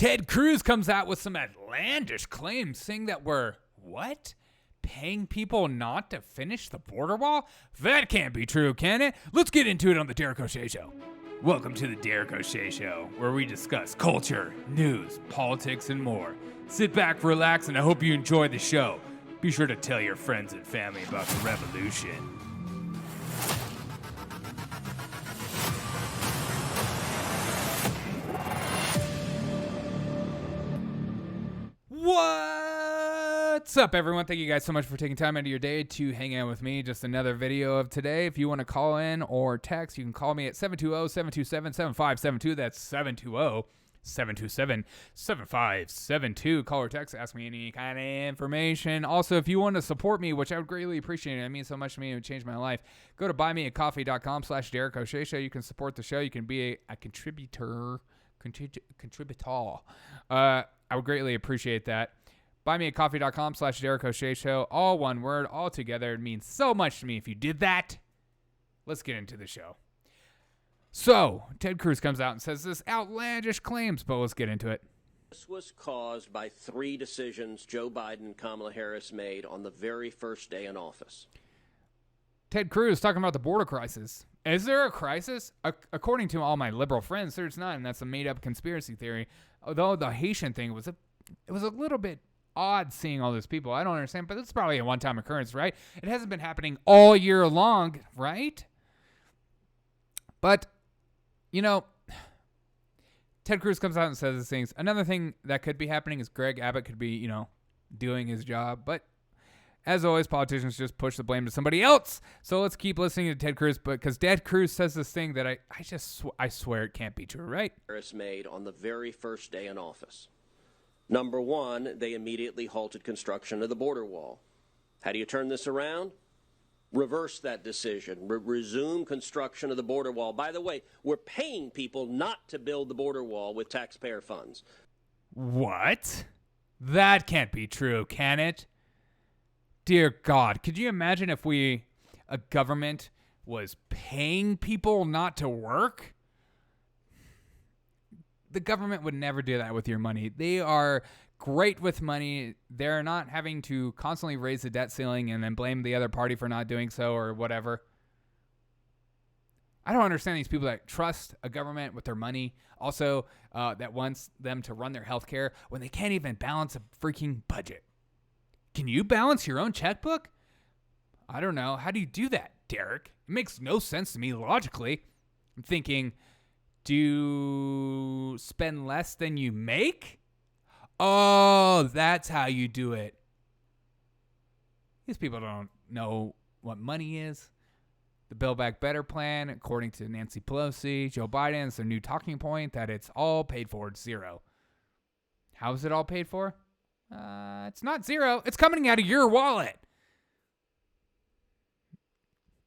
Ted Cruz comes out with some outlandish claims saying that we're, what? Paying people not to finish the border wall? That can't be true, can it? Let's get into it on the Derek O'Shea Show. Welcome to the Derek O'Shea Show, where we discuss culture, news, politics, and more. Sit back, relax, and I hope you enjoy the show. Be sure to tell your friends and family about the revolution. What's up, everyone? Thank you guys so much for taking time out of your day to hang out with me. Just another video of today. If you want to call in or text, you can call me at 720-727-7572. That's 720-727-7572. Call or text, ask me any kind of information. Also, if you want to support me, which I would greatly appreciate, it means so much to me, it would change my life, go to buymeacoffee.com/Derek O'Shea Show. You can support the show. You can be a contributor. I would greatly appreciate that. Buymeacoffee.com/Derek O'Shea Show. All one word, all together. It means so much to me if you did that. Let's get into the show. So, Ted Cruz comes out and says this outlandish claims, but let's get into it. This was caused by 3 decisions Joe Biden and Kamala Harris made on the very first day in office. Ted Cruz talking about the border crisis. Is there a crisis? According to all my liberal friends, there's not, and that's a made-up conspiracy theory. Although the Haitian thing was it was a little bit odd seeing all those people. I don't understand, but it's probably a one-time occurrence, right? It hasn't been happening all year long, right? But, you know, Ted Cruz comes out and says these things. Another thing that could be happening is Greg Abbott could be, doing his job, but as always, politicians just push the blame to somebody else. So let's keep listening to Ted Cruz, because Ted Cruz says this thing that I swear it can't be true, right? Harris made on the very first day in office. Number 1, they immediately halted construction of the border wall. How do you turn this around? Reverse that decision. Resume construction of the border wall. By the way, we're paying people not to build the border wall with taxpayer funds. What? That can't be true, can it? Dear God, could you imagine if a government was paying people not to work? The government would never do that with your money. They are great with money. They're not having to constantly raise the debt ceiling and then blame the other party for not doing so or whatever. I don't understand these people that trust a government with their money. Also, that wants them to run their healthcare when they can't even balance a freaking budget. Can you balance your own checkbook? I don't know. How do you do that, Derek? It makes no sense to me logically. I'm thinking, do you spend less than you make? Oh, that's how you do it. These people don't know what money is. The Build Back Better plan, according to Nancy Pelosi, Joe Biden, is their new talking point that it's all paid for. It's zero. How is it all paid for? It's not zero. It's coming out of your wallet.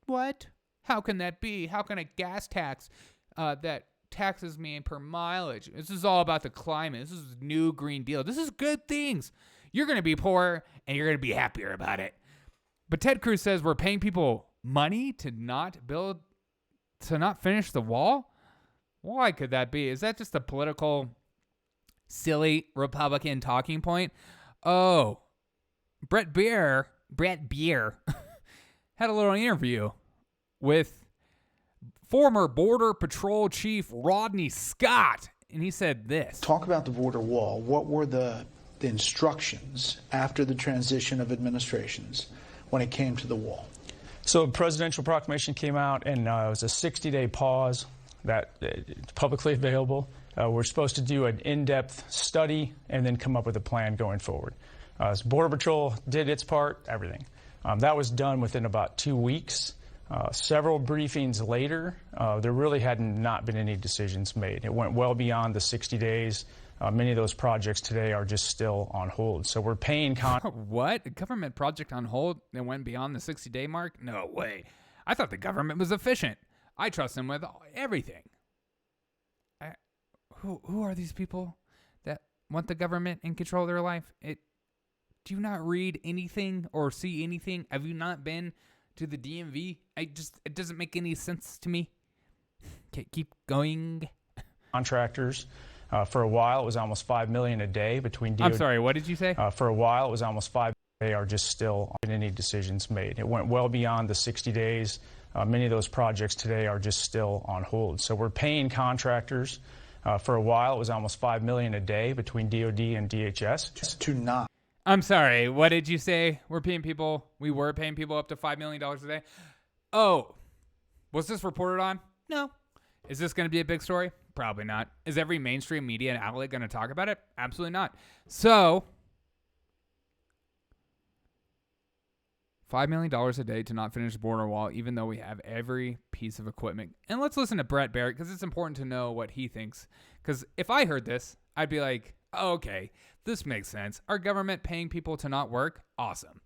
What? How can that be? How can a gas tax that taxes me per mileage? This is all about the climate. This is new Green Deal. This is good things. You're going to be poor and you're going to be happier about it. But Ted Cruz says we're paying people money to not finish the wall? Why could that be? Is that just a political silly Republican talking point? Oh, Brett Beer had a little interview with former Border Patrol Chief Rodney Scott, and he said this. Talk about the border wall. What were the instructions after the transition of administrations when it came to the wall? So a presidential proclamation came out, and it was a 60-day pause that publicly available. We're supposed to do an in-depth study and then come up with a plan going forward. So Border Patrol did its part, everything. That was done within about 2 weeks. Several briefings later, there really had not been any decisions made. It went well beyond the 60 days. Many of those projects today are just still on hold. So we're paying... What? A government project on hold that went beyond the 60-day mark? No way. I thought the government was efficient. I trust them with everything. Who are these people that want the government in control of their life? Do you not read anything or see anything? Have you not been to the DMV? It doesn't make any sense to me. Okay, keep going. Contractors For a while, it was almost $5 million a day between DOD. I'm sorry, what did you say? For a while, it was almost 5. They are just still on any decisions made. It went well beyond the 60 days. Many of those projects today are just still on hold. So we're paying contractors. For a while, it was almost $5 million a day between DOD and DHS. Just to not. I'm sorry, what did you say? We were paying people up to $5 million a day? Oh, was this reported on? No. Is this going to be a big story? Probably not. Is every mainstream media outlet going to talk about it? Absolutely not. So, $5 million a day to not finish the border wall, even though we have every piece of equipment. And let's listen to Brett Barrett, because it's important to know what he thinks. Because if I heard this, I'd be like, oh, okay, this makes sense. Our government paying people to not work? Awesome.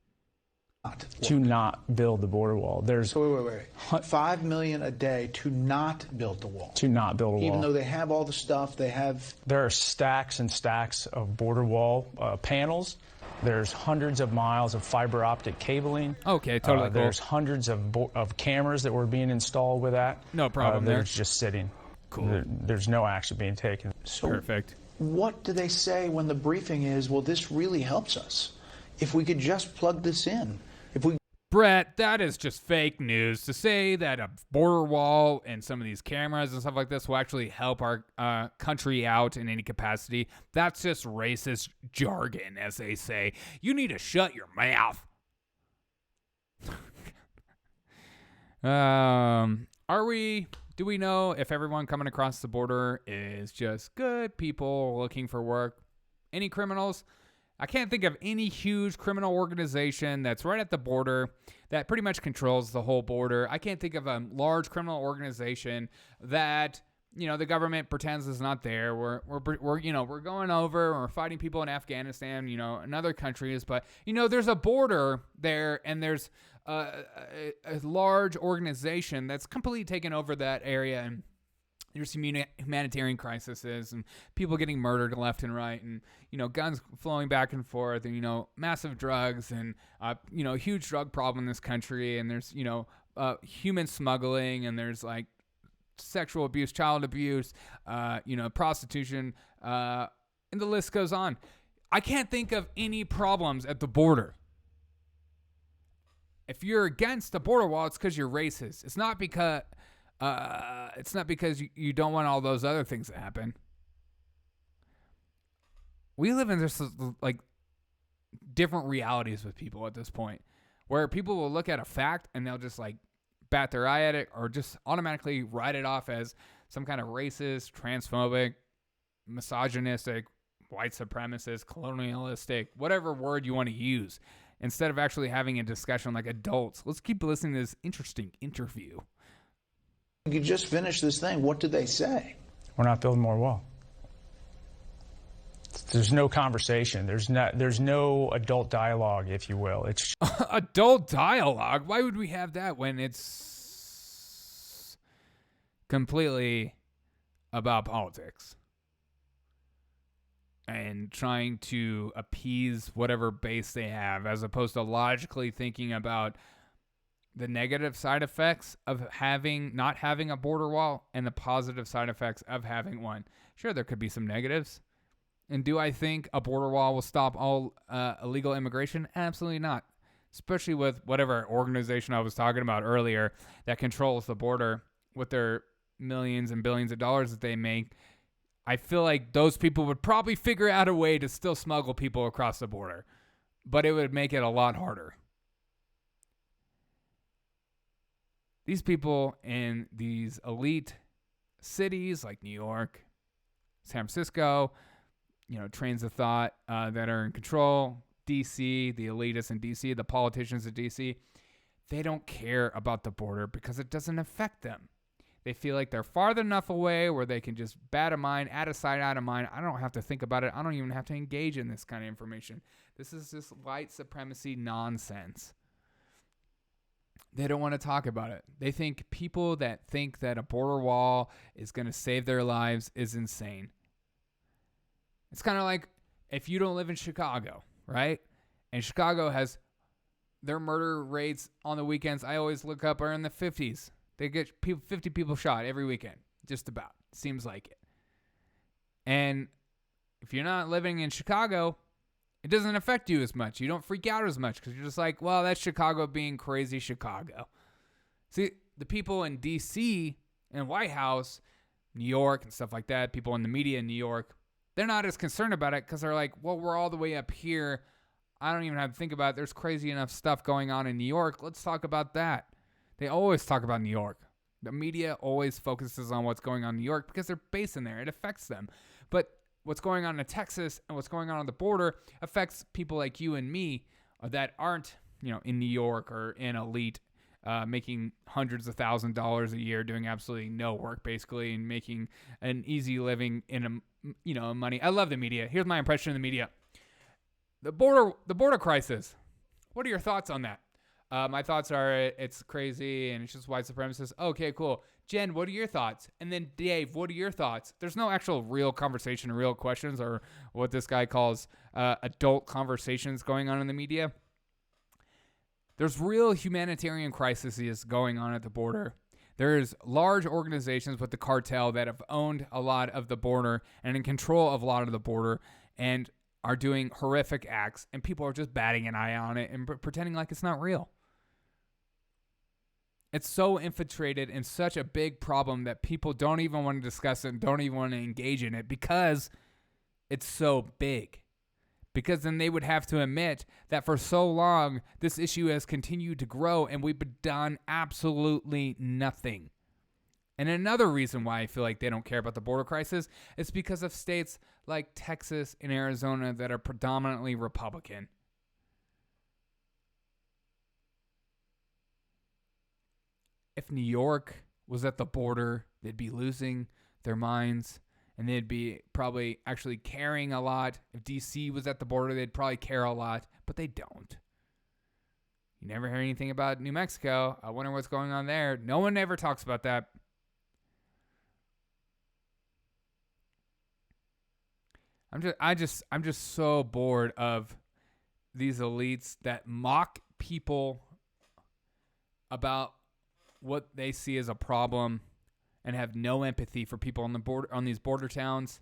To not build the border wall. So wait. $5 million a day to not build the wall. To not build a wall. Even though they have all the stuff, There are stacks and stacks of border wall panels. There's hundreds of miles of fiber optic cabling. Okay, totally cool. There's hundreds of cameras that were being installed with that. No problem there. They're just sitting. Cool. There's no action being taken. So perfect. What do they say when the briefing is, well, this really helps us? If we could just plug this in. Brett, that is just fake news. To say that a border wall and some of these cameras and stuff like this will actually help our country out in any capacity, that's just racist jargon, as they say. You need to shut your mouth. Do we know if everyone coming across the border is just good people looking for work? Any criminals? I can't think of any huge criminal organization that's right at the border that pretty much controls the whole border. I can't think of a large criminal organization that, the government pretends is not there. We're going over and we're fighting people in Afghanistan, and other countries, but there's a border there, and there's a large organization that's completely taken over that area, and there's humanitarian crises and people getting murdered left and right, and guns flowing back and forth, and massive drugs, and huge drug problem in this country, and there's human smuggling, and there's like sexual abuse, child abuse, prostitution, and the list goes on. I can't think of any problems at the border. If you're against the border wall, it's because you're racist. It's not because you don't want all those other things to happen. We live in this like different realities with people at this point, where people will look at a fact and they'll just like bat their eye at it, or just automatically write it off as some kind of racist, transphobic, misogynistic, white supremacist, colonialistic, whatever word you want to use, instead of actually having a discussion like adults. Let's keep listening to this interesting interview. You could just finish this thing. What did they say? We're not building more wall. There's no conversation. There's no adult dialogue, if you will. It's adult dialogue? Why would we have that when it's completely about politics and trying to appease whatever base they have, as opposed to logically thinking about the negative side effects of not having a border wall and the positive side effects of having one? Sure, there could be some negatives. And do I think a border wall will stop all illegal immigration? Absolutely not. Especially with whatever organization I was talking about earlier that controls the border with their millions and billions of dollars that they make. I feel like those people would probably figure out a way to still smuggle people across the border, but it would make it a lot harder. These people in these elite cities like New York, San Francisco, trains of thought that are in control, D.C., the elitists in D.C., the politicians in D.C., they don't care about the border because it doesn't affect them. They feel like they're farther enough away where they can just bat a mind, out of sight, out of mind. I don't have to think about it. I don't even have to engage in this kind of information. This is just white supremacy nonsense. They don't want to talk about it. They think people that think that a border wall is going to save their lives is insane. It's kind of like if you don't live in Chicago, right? And Chicago has their murder rates on the weekends, I always look up, are in the 50s. They get 50 people shot every weekend, just about. Seems like it. And if you're not living in Chicago, it doesn't affect you as much. You don't freak out as much because you're just like, well, that's Chicago being crazy Chicago. See, the people in D.C. and White House, New York and stuff like that, people in the media in New York, they're not as concerned about it because they're like, well, we're all the way up here. I don't even have to think about it. There's crazy enough stuff going on in New York. Let's talk about that. They always talk about New York. The media always focuses on what's going on in New York because they're based in there. It affects them. But what's going on in Texas and what's going on the border affects people like you and me that aren't, in New York or in elite, making hundreds of $1,000s a year, doing absolutely no work basically, and making an easy living in money. I love the media. Here's my impression of the media. The border crisis. What are your thoughts on that? My thoughts are it's crazy and it's just white supremacists. Okay, cool. Jen, what are your thoughts? And then Dave, what are your thoughts? There's no actual real conversation or real questions or what this guy calls adult conversations going on in the media. There's real humanitarian crises going on at the border. There's large organizations with the cartel that have owned a lot of the border and in control of a lot of the border and are doing horrific acts, and people are just batting an eye on it and pretending like it's not real. It's so infiltrated and such a big problem that people don't even want to discuss it and don't even want to engage in it because it's so big. Because then they would have to admit that for so long, this issue has continued to grow and we've done absolutely nothing. And another reason why I feel like they don't care about the border crisis is because of states like Texas and Arizona that are predominantly Republican. If New York was at the border, they'd be losing their minds and they'd be probably actually caring a lot. If D.C. was at the border, they'd probably care a lot, but they don't. You never hear anything about New Mexico. I wonder what's going on there. No one ever talks about that. I'm just so bored of these elites that mock people about what they see as a problem and have no empathy for people on the border, on these border towns,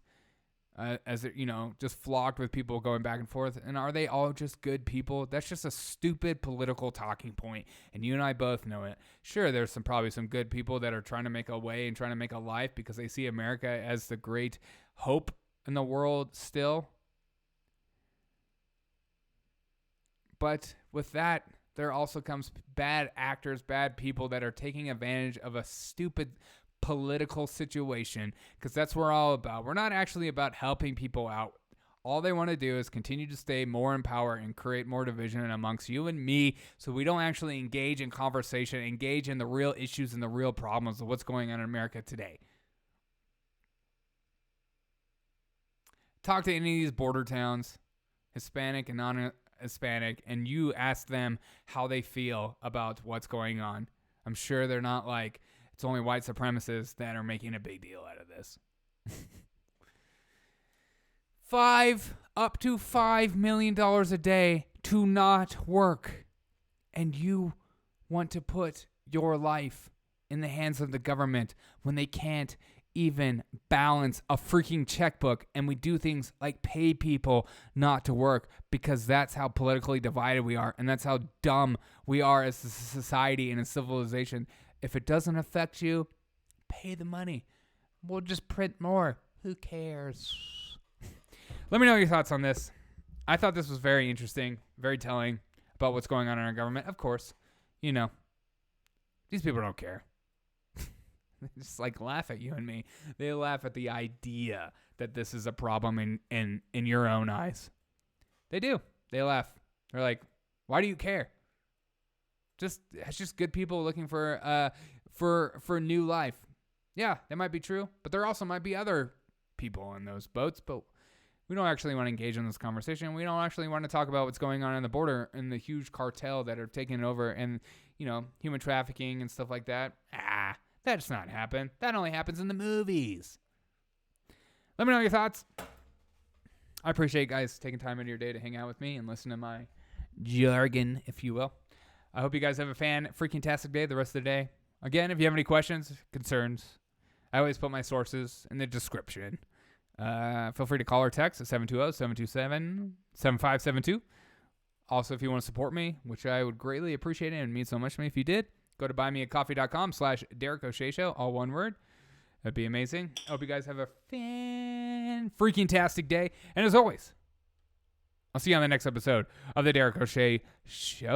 as they're, just flocked with people going back and forth. And are they all just good people? That's just a stupid political talking point, and you and I both know it. Sure, there's probably some good people that are trying to make a way and trying to make a life because they see America as the great hope in the world still. But with that, there also comes bad actors, bad people that are taking advantage of a stupid political situation, because that's what we're all about. We're not actually about helping people out. All they want to do is continue to stay more in power and create more division amongst you and me, so we don't actually engage in conversation, engage in the real issues and the real problems of what's going on in America today. Talk to any of these border towns, Hispanic and non-Hispanic, and you ask them how they feel about what's going on. I'm sure they're not like, it's only white supremacists that are making a big deal out of this. Up to $5 million a day to not work. And you want to put your life in the hands of the government when they can't even balance a freaking checkbook, and we do things like pay people not to work because that's how politically divided we are, and that's how dumb we are as a society and a civilization. If it doesn't affect you, pay the money. We'll just print more. Who cares? Let me know your thoughts on this. I thought this was very interesting, very telling about what's going on in our government. Of course, these people don't care. They just laugh at you and me. They laugh at the idea that this is a problem in your own eyes. They do. They laugh. They're like, why do you care? It's just good people looking for new life. Yeah, that might be true, but there also might be other people in those boats, but we don't actually want to engage in this conversation. We don't actually want to talk about what's going on in the border and the huge cartel that are taking over and, human trafficking and stuff like that. That does not happen. That only happens in the movies. Let me know your thoughts. I appreciate you guys taking time out of your day to hang out with me and listen to my jargon, if you will. I hope you guys have a freaking-tastic day the rest of the day. Again, if you have any questions, concerns, I always put my sources in the description. Feel free to call or text at 720-727-7572. Also, if you want to support me, which I would greatly appreciate it and mean so much to me if you did, go to buymeacoffee.com/Derek O'Shea Show, all one word. That'd be amazing. I hope you guys have a freaking-tastic day. And as always, I'll see you on the next episode of the Derek O'Shea Show.